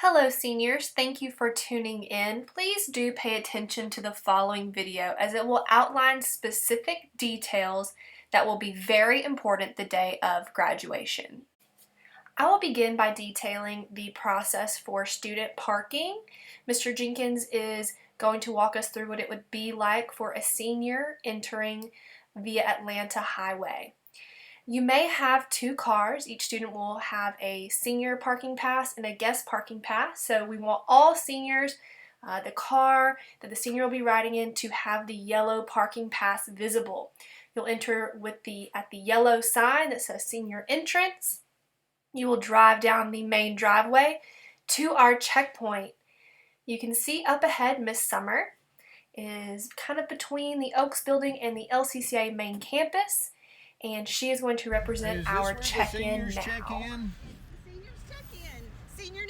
Hello seniors, thank you for tuning in. Please do pay attention to the following video as it will outline specific details that will be very important the day of graduation. I will begin by detailing the process for student parking. Mr. Jenkins is going to walk us through what it would be like for a senior entering via Atlanta Highway. You may have two cars. Each student will have a senior parking pass and a guest parking pass. So we want all seniors, the car that the senior will be riding in, to have the yellow parking pass visible. You'll enter at the yellow sign that says senior entrance. You will drive down the main driveway to our checkpoint. You can see up ahead Miss Summer is kind of between the Oaks building and the LCCA main campus. And she is going to represent our check-in now. Check-in? Seniors check-in. Senior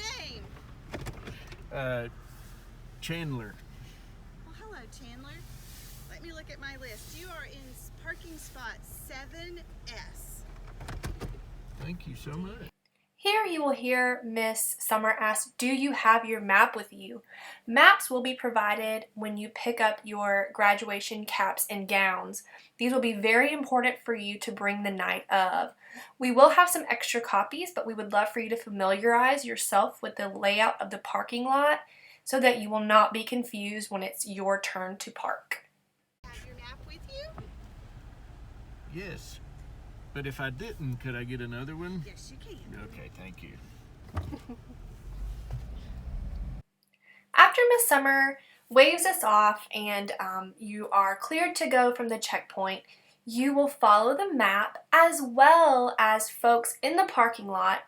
name? Chandler. Well, hello, Chandler. Let me look at my list. You are in parking spot 7S. Thank you so much. Here you will hear Miss Summer ask, do you have your map with you? Maps will be provided when you pick up your graduation caps and gowns. These will be very important for you to bring the night of. We will have some extra copies, but we would love for you to familiarize yourself with the layout of the parking lot so that you will not be confused when it's your turn to park. Have your map with you? Yes. But if I didn't, could I get another one? Yes, you can. Okay, thank you. After Miss Summer waves us off and you are cleared to go from the checkpoint, you will follow the map as well as folks in the parking lot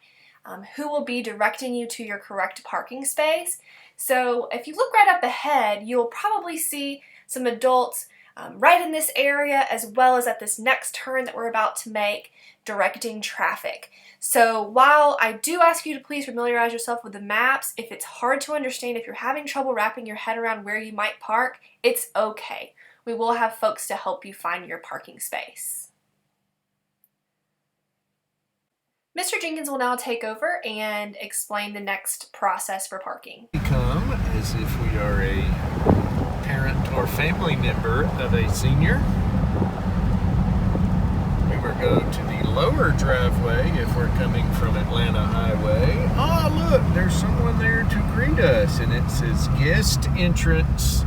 who will be directing you to your correct parking space. So if you look right up ahead, you'll probably see some adults right in this area as well as at this next turn that we're about to make, directing traffic. So while I do ask you to please familiarize yourself with the maps, if it's hard to understand, if you're having trouble wrapping your head around where you might park, it's okay. We will have folks to help you find your parking space. Mr. Jenkins will now take over and explain the next process for parking. We come as if we are a parent or family member of a senior. We will go to the lower driveway if we're coming from Atlanta Highway. Oh, look, there's someone there to greet us, and it says guest entrance,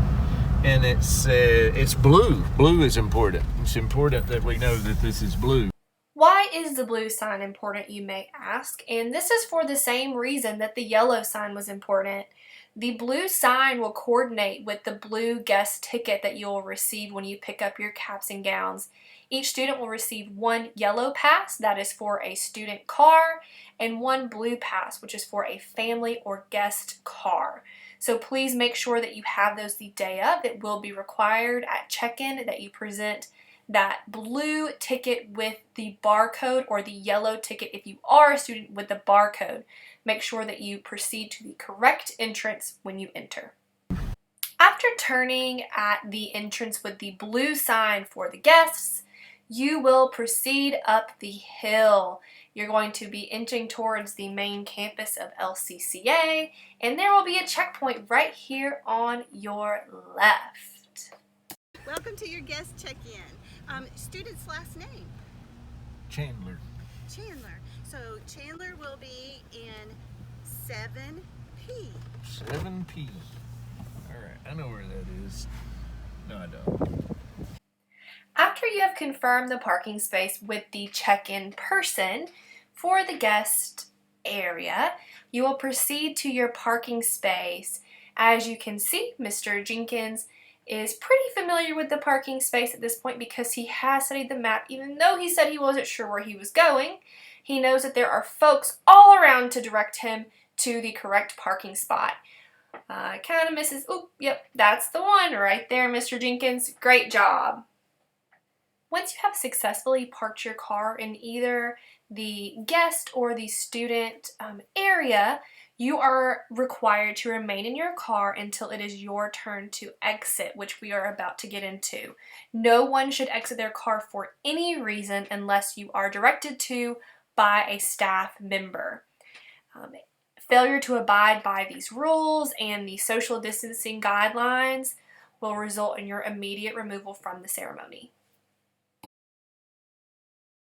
and it's blue. Blue is important. It's important that we know that this is blue. Why is the blue sign important, you may ask? And this is for the same reason that the yellow sign was important. The blue sign will coordinate with the blue guest ticket that you'll receive when you pick up your caps and gowns. Each student will receive one yellow pass, that is for a student car, and one blue pass, which is for a family or guest car. So please make sure that you have those the day of. It will be required at check-in that you present that blue ticket with the barcode, or the yellow ticket if you are a student with the barcode. Make sure that you proceed to the correct entrance when you enter. After turning at the entrance with the blue sign for the guests, you will proceed up the hill. You're going to be inching towards the main campus of LCCA, and there will be a checkpoint right here on your left. Welcome to your guest check-in. Student's last name? Chandler. Chandler. So Chandler will be in 7P. 7P. All right, I know where that is. No, I don't. After you have confirmed the parking space with the check-in person for the guest area, you will proceed to your parking space. As you can see, Mr. Jenkins is pretty familiar with the parking space at this point because he has studied the map. Even though he said he wasn't sure where he was going, he knows that there are folks all around to direct him to the correct parking spot. Kind of misses, oop, yep, that's the one right there, Mr. Jenkins. Great job. Once you have successfully parked your car in either the guest or the student area, you are required to remain in your car until it is your turn to exit, which we are about to get into. No one should exit their car for any reason unless you are directed to by a staff member. Failure to abide by these rules and the social distancing guidelines will result in your immediate removal from the ceremony.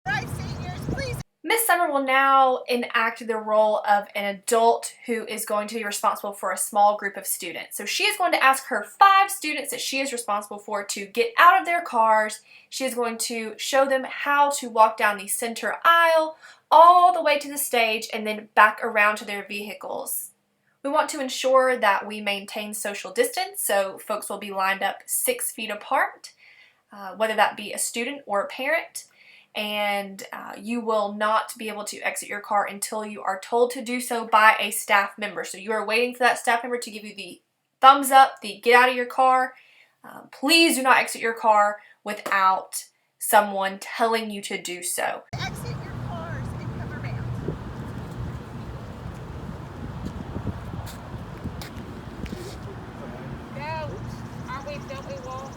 Right, seniors, please. Miss Summer will now enact the role of an adult who is going to be responsible for a small group of students. So she is going to ask her 5 students that she is responsible for to get out of their cars. She is going to show them how to walk down the center aisle all the way to the stage and then back around to their vehicles. We want to ensure that we maintain social distance, so folks will be lined up 6 feet apart, whether that be a student or a parent. And you will not be able to exit your car until you are told to do so by a staff member. So you are waiting for that staff member to give you the thumbs up, the get out of your car. Please do not exit your car without someone telling you to do so. Exit your cars and come around. Go. Aren't we, don't we walk?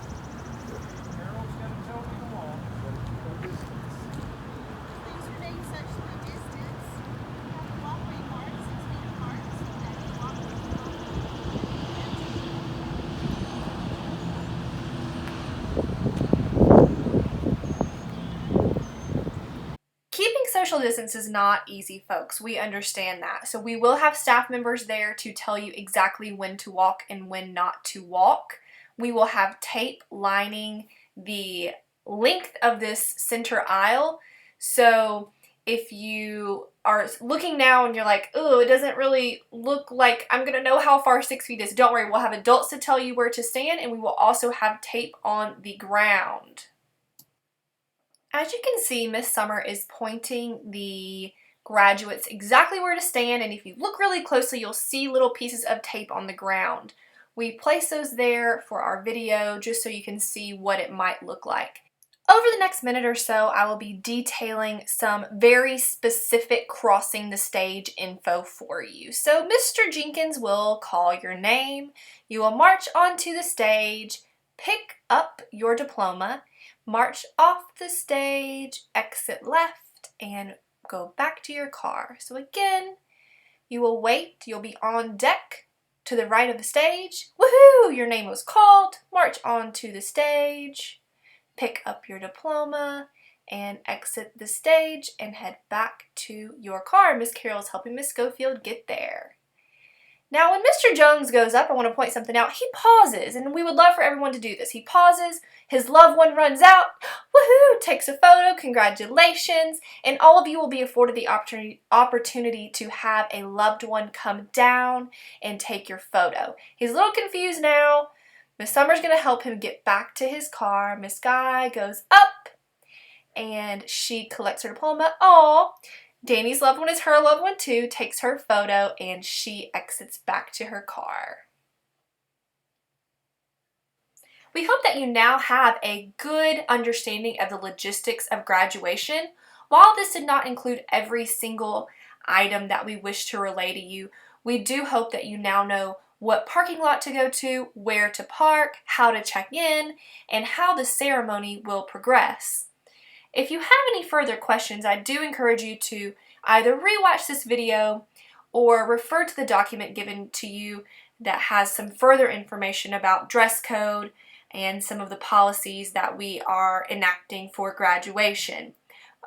Please remain socially distanced. Have the walkway marked 6 feet apart so that the walkway Keeping social distance is not easy, folks. We understand that. So we will have staff members there to tell you exactly when to walk and when not to walk. We will have tape lining the length of this center aisle. So if you are looking now and you're like, oh, it doesn't really look like I'm going to know how far 6 feet is, don't worry. We'll have adults to tell you where to stand, and we will also have tape on the ground. As you can see, Miss Summer is pointing the graduates exactly where to stand, and if you look really closely, you'll see little pieces of tape on the ground. We place those there for our video just so you can see what it might look like. Over the next minute or so, I will be detailing some very specific crossing the stage info for you. So Mr. Jenkins will call your name, you will march onto the stage, pick up your diploma, march off the stage, exit left, and go back to your car. So again, you will wait, you'll be on deck to the right of the stage. Woohoo! Your name was called. March onto the stage, pick up your diploma, and exit the stage and head back to your car. Miss Carol is helping Miss Schofield get there. Now, when Mr. Jones goes up, I want to point something out. He pauses, and we would love for everyone to do this. He pauses, his loved one runs out, woohoo, takes a photo, congratulations, and all of you will be afforded the opportunity to have a loved one come down and take your photo. He's a little confused now. Miss Summer's going to help him get back to his car. Miss Guy goes up, and she collects her diploma. Aww. Danny's loved one is her loved one too, takes her photo, and she exits back to her car. We hope that you now have a good understanding of the logistics of graduation. While this did not include every single item that we wish to relay to you, we do hope that you now know what parking lot to go to, where to park, how to check in, and how the ceremony will progress. If you have any further questions, I do encourage you to either rewatch this video or refer to the document given to you that has some further information about dress code and some of the policies that we are enacting for graduation.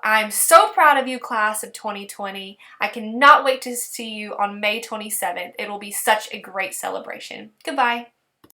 I'm so proud of you, class of 2020. I cannot wait to see you on May 27th. It will be such a great celebration. Goodbye.